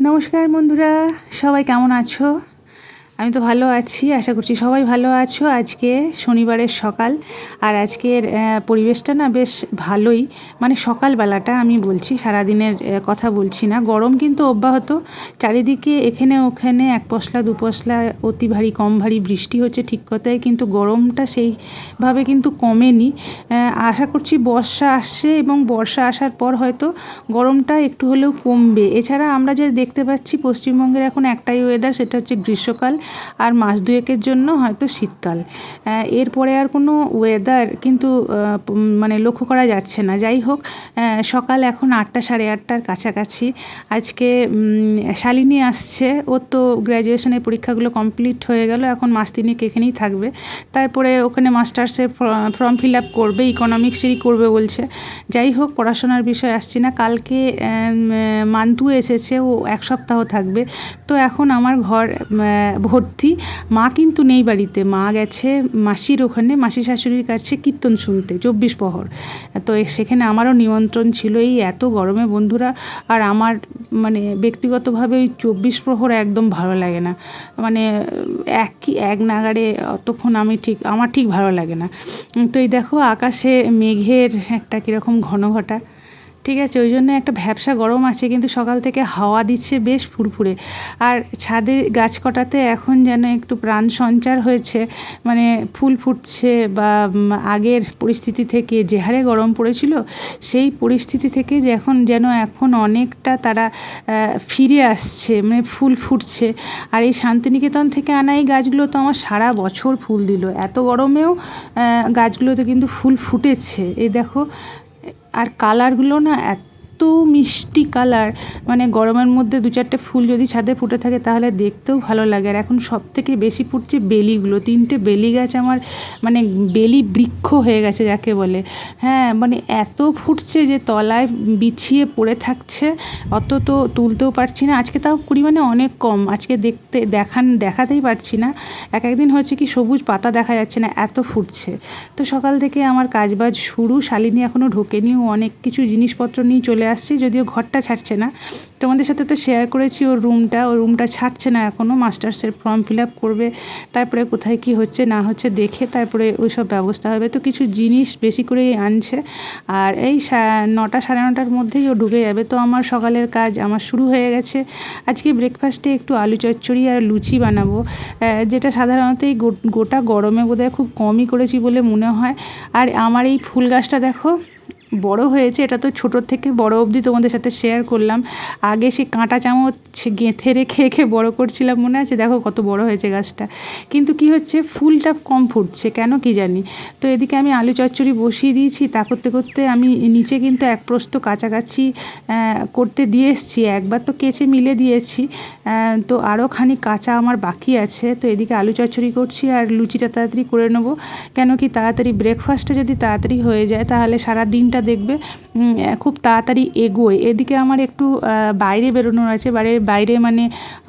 নমস্কার বন্ধুরা, সবাই কেমন আছো? আমি তো ভালো আছি, আশা করছি সবাই ভালো আছো। আজকে শনিবারের সকাল, আর আজকের পরিবেশটা না বেশ ভালোই, মানে সকালবেলাটা আমি বলছি, সারাদিনের কথা বলছি না। গরম কিন্তু অব্যাহত, চারিদিকে এখানে ওখানে এক পশলা দু পশলা অতি ভারী কম ভারী বৃষ্টি হচ্ছে ঠিক কথাই, কিন্তু গরমটা সেইভাবে কিন্তু কমেনি। আশা করছি বর্ষা আসছে এবং বর্ষা আসার পর হয়তো গরমটা একটু হলেও কমবে। এছাড়া আমরা যে দেখতে পাচ্ছি পশ্চিমবঙ্গের এখন একটাই ওয়েদার, সেটা হচ্ছে গ্রীষ্মকাল, আর মাস দুয়েকের জন্য হয়তো শীতকাল। এরপরে আর কোনো ওয়েদার কিন্তু মানে লক্ষ্য করা যাচ্ছে না। যাই হোক, সকাল এখন 8টা সাড়ে 8টার কাছাকাছি। আজকে শালিনী আসছে, ওর তো গ্র্যাজুয়েশনের পরীক্ষাগুলো কমপ্লিট হয়ে গেল, এখন মাস তিনেক এখানেই থাকবে। তারপরে ওখানে মাস্টার্সের ফর্ম ফিল আপ করবে, ইকোনমিক্সেরই করবে বলছে। যাই হোক, পড়াশোনার বিষয় আসছি না। কালকে মান্তু এসেছে, ও এক সপ্তাহ থাকবে। তো এখন আমার ঘর ভর্তি। মা কিন্তু নেই বাড়িতে, মা গেছে মাসির ওখানে, মাসি শাশুড়ির কাছে কীর্তন শুনতে 24 প্রহর। তো সেখানে আমারও নিমন্ত্রণ ছিল। এই এত গরমে বন্ধুরা, আর আমার মানে ব্যক্তিগতভাবে ওই 24 প্রহর একদম ভালো লাগে না। মানে এক নাগাড়ে অতক্ষণ আমার ঠিক ভালো লাগে না। তো এই দেখো আকাশে মেঘের একটা কীরকম ঘন ঘটা, ঠিক আছে, ওই জন্য একটা ভ্যাপসা গরম আছে, কিন্তু সকাল থেকে হাওয়া দিচ্ছে বেশ ফুরফুরে। আর ছাদে গাছ কটাতে এখন যেন একটু প্রাণ সঞ্চার হয়েছে, মানে ফুল ফুটছে, বা আগের পরিস্থিতি থেকে যে হারে গরম পড়েছিল সেই পরিস্থিতি থেকে এখন অনেকটা তারা ফিরে আসছে, মানে ফুল ফুটছে। আর এই শান্তিনিকেতন থেকে আনা এই গাছগুলো তো আমার সারা বছর ফুল দিল, এত গরমেও গাছগুলোতে কিন্তু ফুল ফুটেছে। এই দেখো, আর কালারগুলো না এত মিষ্টি কালার, মানে গরমের মধ্যে 2-4টে ফুল যদি ছাদে ফুটে থাকে তাহলে দেখতেও ভালো লাগে। আর এখন সব থেকে বেশি ফুটছে বেলিগুলো, 3টে বেলি গাছ আমার মানে বেলি বৃক্ষ হয়ে গেছে যাকে বলে। হ্যাঁ, মানে এত ফুটছে যে তলায় বিছিয়ে পড়ে থাকছে, অত তো তুলতেও পারছি না। আজকে তাও পরিমাণে অনেক কম, আজকে দেখাতেই পারছি না। একদিন হচ্ছে কি সবুজ পাতা দেখা যাচ্ছে না, এত ফুটছে। তো সকাল থেকে আমার কাজবাজ শুরু। শালিনী এখনও ঢোকেনি, ও অনেক কিছু জিনিসপত্র নিয়ে চলে আসছে, যদিও ঘরটা ছাড়ছে না। তোমাদের সাথে তো শেয়ার করেছি ওর রুমটা ছাড়ছে না এখনও। মাস্টার্সের ফর্ম ফিল আপ করবে, তারপরে কোথায় কি হচ্ছে না হচ্ছে দেখে তারপরে ওই সব ব্যবস্থা হবে। তো কিছু জিনিস বেশি করেই আনছে, আর এই 9টা সাড়ে 9টার মধ্যেই ও ঢুকে যাবে। তো আমার সকালের কাজ আমার শুরু হয়ে গেছে। আজকে ব্রেকফাস্টে একটু আলু চচ্চড়ি আর লুচি বানাবো, যেটা সাধারণত এই গোটা গরমে বোধহয় খুব কমই করেছি বলে মনে হয়। আর আমার এই ফুল গাছটা দেখো বড় হয়েছে, এটা তো ছোটোর থেকে বড় অবধি তোমাদের সাথে শেয়ার করলাম। আগে সে কাঁটা চামচ গেঁথে রেখে বড় করছিলাম, মনে আছে? দেখো কত বড় হয়েছে গাছটা, কিন্তু কি হচ্ছে ফুলটা কম ফুটছে কেন কি জানি। তো এদিকে আমি আলু চচ্চড়ি বসিয়ে দিয়েছি, তা করতে করতে আমি নিচে কিন্তু এক প্রস্ত কাছাকাছি করতে দিয়ে এসেছি, একবার তো কেচে মিলে দিয়েছি, তো আরও খানিক কাঁচা আমার বাকি আছে। তো এদিকে আলু চচ্চড়ি করছি আর লুচিটা তাড়াতাড়ি করে নেবো, কেন কি তাড়াতাড়ি ব্রেকফাস্টটা যদি তাড়াতাড়ি হয়ে যায় তাহলে সারা দিনটা দেখবে খুব তাড়াতাড়ি এগোয়। এদিকে আমার একটু বাইরে বেরোনোর আছে, বাইরে মানে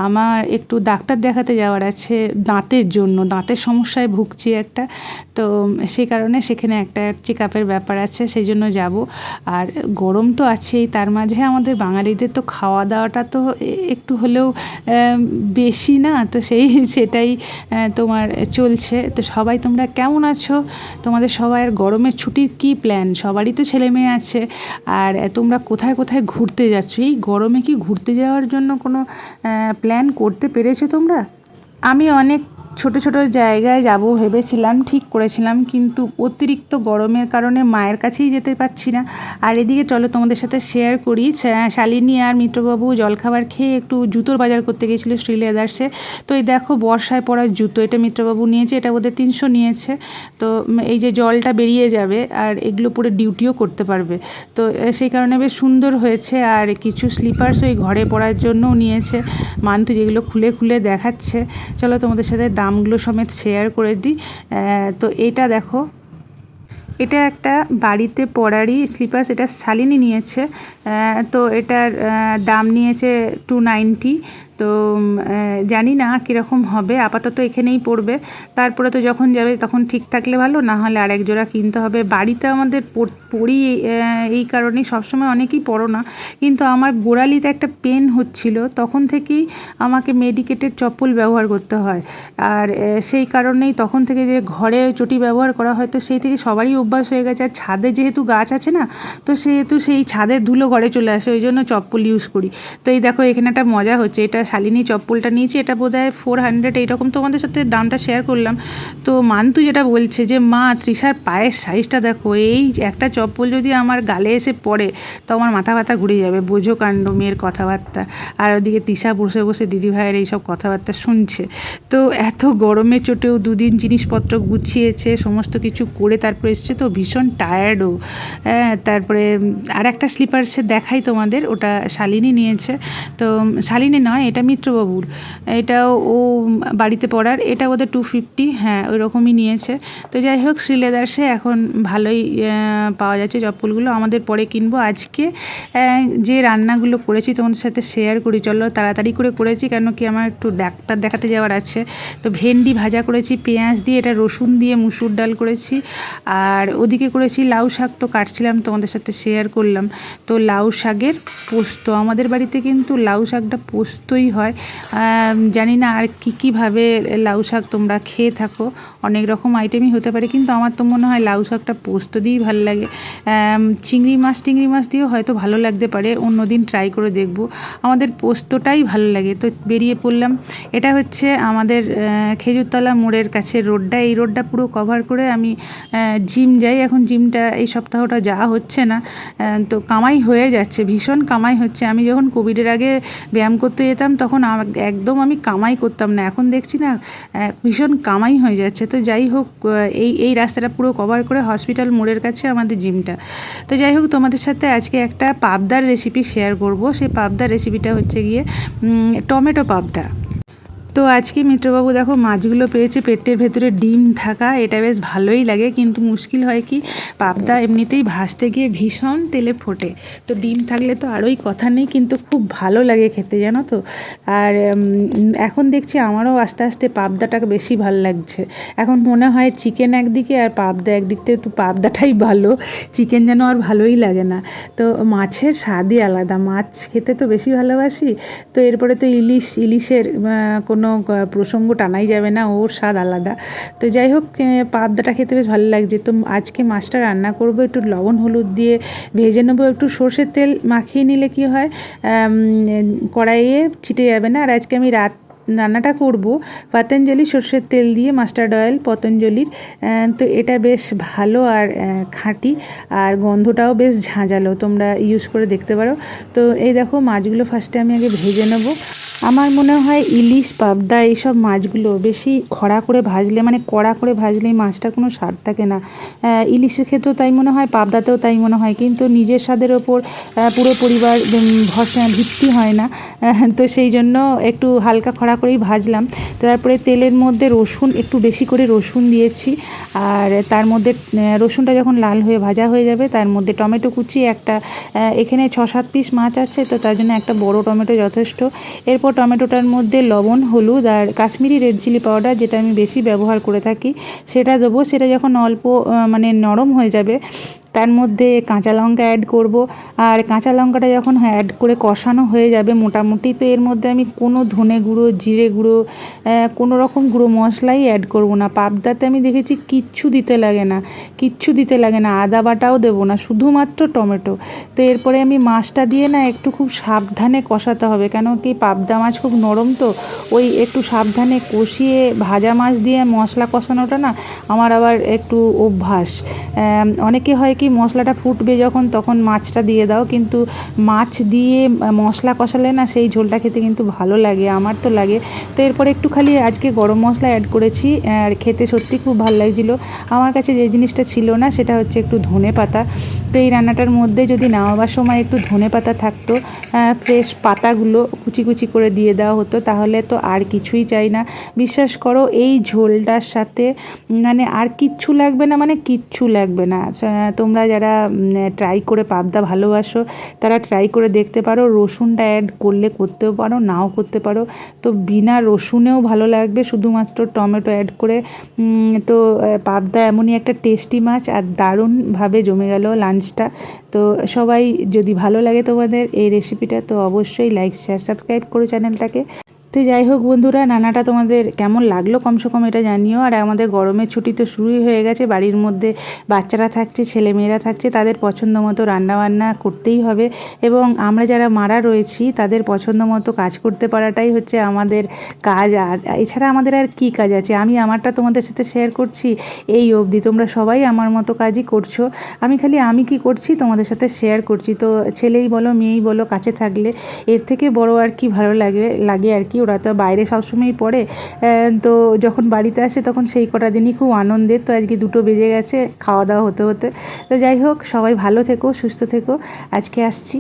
আমার একটু ডাক্তার দেখাতে যাওয়ার আছে দাঁতের জন্য, দাঁতের সমস্যায় ভুগছি একটা। তো সেই কারণে সেখানে একটা চেক আপের ব্যাপার আছে, সেই জন্য যাব। আর গরম তো আছেই, তার মাঝে আমাদের বাঙালিদের তো খাওয়া দাওয়াটা তো একটু হলেও বেশি না, তো সেটাই তোমার চলছে। তো সবাই তোমরা কেমন আছো? তোমাদের সবার গরমের ছুটির কী প্ল্যান? সবারই তো ছেলে মেয়ে আছে, আর তোমরা কোথায় কোথায় ঘুরতে যাচ্ছ? এই গরমে কি ঘুরতে যাওয়ার জন্য কোনো প্ল্যান করতে পেরেছো তোমরা? আমি অনেক ছোট ছোট জায়গায় যাব ভেবেছিলাম, ঠিক করেছিলাম, কিন্তু অতিরিক্ত গরমের কারণে মায়ের কাছেই যেতে পারছি না। আর এদিকে চলো তোমাদের সাথে শেয়ার করি, শালিনী আর মিত্রবাবু জলখাবার খেয়ে একটু জুতোর বাজার করতে গিয়েছিলো শ্রী লেদার্সে। তো এই দেখো বর্ষায় পড়ার জুতো, এটা মিত্রবাবু নিয়েছে, এটা ওদের 300 নিয়েছে। তো এই যে জলটা বেরিয়ে যাবে আর এগুলো পরে ডিউটিও করতে পারবে, তো সেই কারণে বেশ সুন্দর হয়েছে। আর কিছু স্লিপার্স ওই ঘরে পরার জন্যও নিয়েছে মান্তু, যেগুলো খুলে খুলে দেখাচ্ছে। চলো তোমাদের সাথে দামগুলো সমেত শেয়ার করে দিই। তো এটা দেখো, এটা একটা বাড়িতে পরারই স্লিপার্স, এটা শালিনী নিয়েছে। তো এটার দাম নিয়েছে 290। তো জানি না কীরকম হবে, আপাতত এখানেই পড়বে। তারপরে তো যখন যাবে তখন ঠিক থাকলে ভালো, না হলে আরেক জোড়া কিনতে হবে। বাড়িতে আমাদের পড়ি এই কারণেই, সবসময় অনেকেই পড়ো না, কিন্তু আমার গোড়ালিতে একটা পেন হচ্ছিল, তখন থেকেই আমাকে মেডিকেটেড চপ্পল ব্যবহার করতে হয়। আর সেই কারণেই তখন থেকে যে ঘরে চটি ব্যবহার করা হয়, তো সেই থেকে সবারই অভ্যাস হয়ে গেছে। আর ছাদে যেহেতু গাছ আছে না, তো সেহেতু সেই ছাদের ধুলো ঘরে চলে আসে, ওই জন্য চপ্পল ইউজ করি। তো এই দেখো এখানে একটা মজা হচ্ছে, এটা শালিনী চপ্পলটা নিয়েছি, এটা বোধহয় 400 এইরকম, তোমাদের সাথে দামটা শেয়ার করলাম। তো মান্তু যেটা বলছে যে মা, তৃষার পায়ের সাইজটা দেখো, এই একটা চপ্পল যদি আমার গালে এসে পড়ে তো আমার মাথা ব্যথা ঘুরে যাবে। বোঝো কাণ্ড মেয়ের কথাবার্তা। আর ওদিকে তৃষা বসে বসে দিদিভাইয়ের এইসব কথাবার্তা শুনছে। তো এত গরমে চোটেও দুদিন জিনিসপত্র গুছিয়েছে, সমস্ত কিছু করে তারপর এসছে, তো ভীষণ টায়ার্ডও। তারপরে আর একটা স্লিপার্সে দেখাই তোমাদের, ওটা শালিনী নিয়েছে। তো শালিনী নয়, এটা মিত্রবাবুর, এটাও ও বাড়িতে পড়ার, এটা ওদের 250, হ্যাঁ ওই রকমই নিয়েছে। তো যাই হোক, শ্রীলেদার্সে এখন ভালোই পাওয়া যাচ্ছে চপ্পলগুলো, আমাদের পরে কিনবো। আজকে যে রান্নাগুলো করেছি তোমাদের সাথে শেয়ার করি, চলো তাড়াতাড়ি করে করেছি, কেন কি আমার একটু ডাক্তার দেখাতে যাওয়ার আছে। তো ভেন্ডি ভাজা করেছি পেঁয়াজ দিয়ে, এটা রসুন দিয়ে মুসুর ডাল করেছি। আর ওদিকে করেছি লাউ শাক, তো কাটছিলাম তোমাদের সাথে শেয়ার করলাম। তো লাউ শাকের পোস্ত, আমাদের বাড়িতে কিন্তু লাউ শাকটা পোস্তই হয়। জানি না আর কীভাবে লাউ শাক তোমরা খেয়ে থাকো, অনেক রকম আইটেমই হতে পারে, কিন্তু আমার তো মনে হয় লাউ শাকটা পোস্ত দিয়েই ভালো লাগে। চিংড়ি মাছ দিয়েও হয়তো ভালো লাগতে পারে, অন্য দিন ট্রাই করে দেখব। আমাদের পোস্তটাই ভালো লাগে। তো বেরিয়ে পড়লাম, এটা হচ্ছে আমাদের খেজুরতলা মোড়ের কাছে রোডটা, এই রোডটা পুরো কভার করে আমি জিম যাই। এখন জিমটা এই সপ্তাহটা যাওয়া হচ্ছে না, তো কামাই হয়ে যাচ্ছে, ভীষণ কামাই হচ্ছে। আমি যখন কোভিডের আগে ব্যায়াম করতে যেতাম তখন একদম আমি কামাই করতাম না, এখন দেখছি না ভীষণ কামাই হয়ে যাচ্ছে। তো যাই হোক, এই রাস্তাটা পুরো কভার করে হসপিটাল মোড়ের কাছে আমাদের জিমটা। তো যাই হোক, তোমাদের সাথে আজকে একটা পাবদার রেসিপি শেয়ার করব। সেই পাবদার রেসিপিটা হচ্ছে গিয়ে টমেটো পাবদা। তো আজকে মিত্রবাবু দেখো মাছগুলো পেয়েছে, পেটের ভেতরে ডিম থাকা, এটা বেশ ভালোই লাগে, কিন্তু মুশকিল হয় কি, পাবদা এমনিতেই ভাজতে গিয়ে ভীষণ তেলে ফোটে, তো ডিম থাকলে তো আরোই কথা নেই, কিন্তু খুব ভালো লাগে খেতে, জানো তো। আর এখন দেখছি আমারও আস্তে আস্তে পাবদাটা বেশি ভালো লাগছে। এখন মনে হয় চিকেন একদিকে আর পাবদা একদিক থেকে, একটু পাবদাটাই ভালো, চিকেন যেন আর ভালোই লাগে না। তো মাছের স্বাদই আলাদা, মাছ খেতে তো বেশি ভালোবাসি। তো এরপরে তো ইলিশের কোনো প্রসঙ্গ টানাই যাবে না, ওর স্বাদ আলাদা। তো যাই হোক, পাবদাটা খেতে বেশ ভালো লাগছে। তো আজকে মাছটা রান্না করবো, একটু লবণ হলুদ দিয়ে ভেজে নেবো, একটু সর্ষের তেল মাখিয়ে নিলে কি হয়, কড়াইয়ে ছিটে যাবে না। আর আজকে আমি রান্নাটা করব পতঞ্জলি সর্ষের তেল দিয়ে, মাস্টার্ড অয়েল পতঞ্জলির। তো এটা বেশ ভালো আর খাঁটি, আর গন্ধটাও বেশ ঝাঁঝালো, তোমরা ইউজ করে দেখতে পারো। তো এই দেখো মাছগুলো ফার্স্টে আমি আগে ভেজে নেবো। আমার মনে হয় ইলিশ পাবদা এইসব মাছগুলো বেশি খড়া করে ভাজলে, মানে কড়া করে ভাজলে মাছটার কোনো স্বাদ থাকে না। ইলিশের ক্ষেত্রেও তাই মনে হয়, পাবদাতেও তাই মনে হয়, কিন্তু নিজের স্বাদের ওপর পুরো পরিবার ভিত্তি হয় না। তো সেই জন্য একটু হালকা খড়া করেই ভাজলাম। তারপরে তেলের মধ্যে রসুন, একটু বেশি করে রসুন দিয়েছি, আর তার মধ্যে রসুনটা যখন লাল হয়ে ভাজা হয়ে যাবে তার মধ্যে টমেটো কুচি একটা, এখানে 6-7 পিস মাছ আছে, তো তার জন্য একটা বড় টমেটো যথেষ্ট। এরপর টমেটোটার মধ্যে লবণ হলুদ আর কাশ্মীরি রেড চিলি পাউডার, যেটা আমি বেশি ব্যবহার করে থাকি, সেটা দেবো। সেটা যখন অল্প মানে নরম হয়ে যাবে, তার মধ্যে কাঁচা লঙ্কা অ্যাড করব। আর কাঁচা লঙ্কাটা যখন অ্যাড করে কষানো হয়ে যাবে মোটামুটি, তো এর মধ্যে আমি কোনো ধনে গুঁড়ো, জিরে গুঁড়ো, কোনো রকম গুঁড়ো মশলাই অ্যাড করব না। পাবদাতে আমি দেখেছি কিচ্ছু দিতে লাগে না, আদা বাটাও দেবো না, শুধুমাত্র টমেটো। তো এরপরে আমি মাছটা দিয়ে না একটু খুব সাবধানে কষাতে হবে, কেন কি পাবদা মাছ খুব নরম, তো ওই একটু সাবধানে কষিয়ে ভাজা মাছ দিয়ে মশলা কষানোটা না আমার আবার একটু অভ্যাস। অনেকে হয় কি মশলাটা ফুটবে যখন, তখন মাছটা দিয়ে দাও, কিন্তু মাছ দিয়ে মশলা কষালে না সেই ঝোলটা খেতে কিন্তু ভালো লাগে, আমার তো লাগে। তো এরপরে একটু খালি আজকে গরম মশলা অ্যাড করেছি, আর খেতে সত্যি খুব ভালো লাগছিলো। আমার কাছে যে জিনিসটা ছিল না সেটা হচ্ছে একটু ধনে পাতা। তো এই রান্নাটার মধ্যে যদি নামাবার সময় একটু ধনে পাতা থাকতো, ফ্রেশ পাতাগুলো কুচি কুচি করে দিয়ে দেওয়া হতো, তাহলে তো আর কিছুই চাই না। বিশ্বাস করো, এই ঝোলটার সাথে মানে আর কিচ্ছু লাগবে না, মানে কিচ্ছু লাগবে না। তোমরা তোমরা যারা ট্রাই করে পাবদা ভালোবাসো তারা ট্রাই করে দেখতে পারো। রসুনটা অ্যাড করলে করতেও পারো, নাও করতে পারো। তো বিনা রসুনেও ভালো লাগবে, শুধুমাত্র টমেটো অ্যাড করে। তো পাবদা এমনই একটা টেস্টি মাছ, আর দারুণভাবে জমে গেল লাঞ্চটা। তো সবাই যদি ভালো লাগে তোমাদের এই রেসিপিটা, তো অবশ্যই লাইক শেয়ার সাবস্ক্রাইব করো চ্যানেলটাকে। তো যাই হোক বন্ধুরা, রান্নাটা তোমাদের কেমন লাগলো কমসে কম এটা জানিও। আর আমাদের গরমের ছুটি তো শুরুই হয়ে গেছে, বাড়ির মধ্যে বাচ্চারা থাকছে, ছেলেমেয়েরা থাকছে, তাদের পছন্দ মতো রান্নাবান্না করতেই হবে। এবং আমরা যারা মারা রয়েছি তাদের পছন্দ মতো কাজ করতে পারাটাই হচ্ছে আমাদের কাজ। আর এছাড়া আমাদের আর কী কাজ আছে? আমি আমারটা তোমাদের সাথে শেয়ার করছি এই অবধি, তোমরা সবাই আমার মতো কাজই করছো। আমি কি করছি তোমাদের সাথে শেয়ার করছি। তো ছেলেই বলো মেয়েই বলো, কাছে থাকলে এর থেকে বড় আর কি ভালো লাগে আর কি। ওরা তো বাইরে সবসময়ই পড়ে, তো যখন বাড়িতে আসে তখন সেই কটা দিনই খুব আনন্দের। তো আজকে 2টো বেজে গেছে খাওয়া দাওয়া হতে হতে। তো যাই হোক, সবাই ভালো থেকো, সুস্থ থেকো, আজকে আসছি।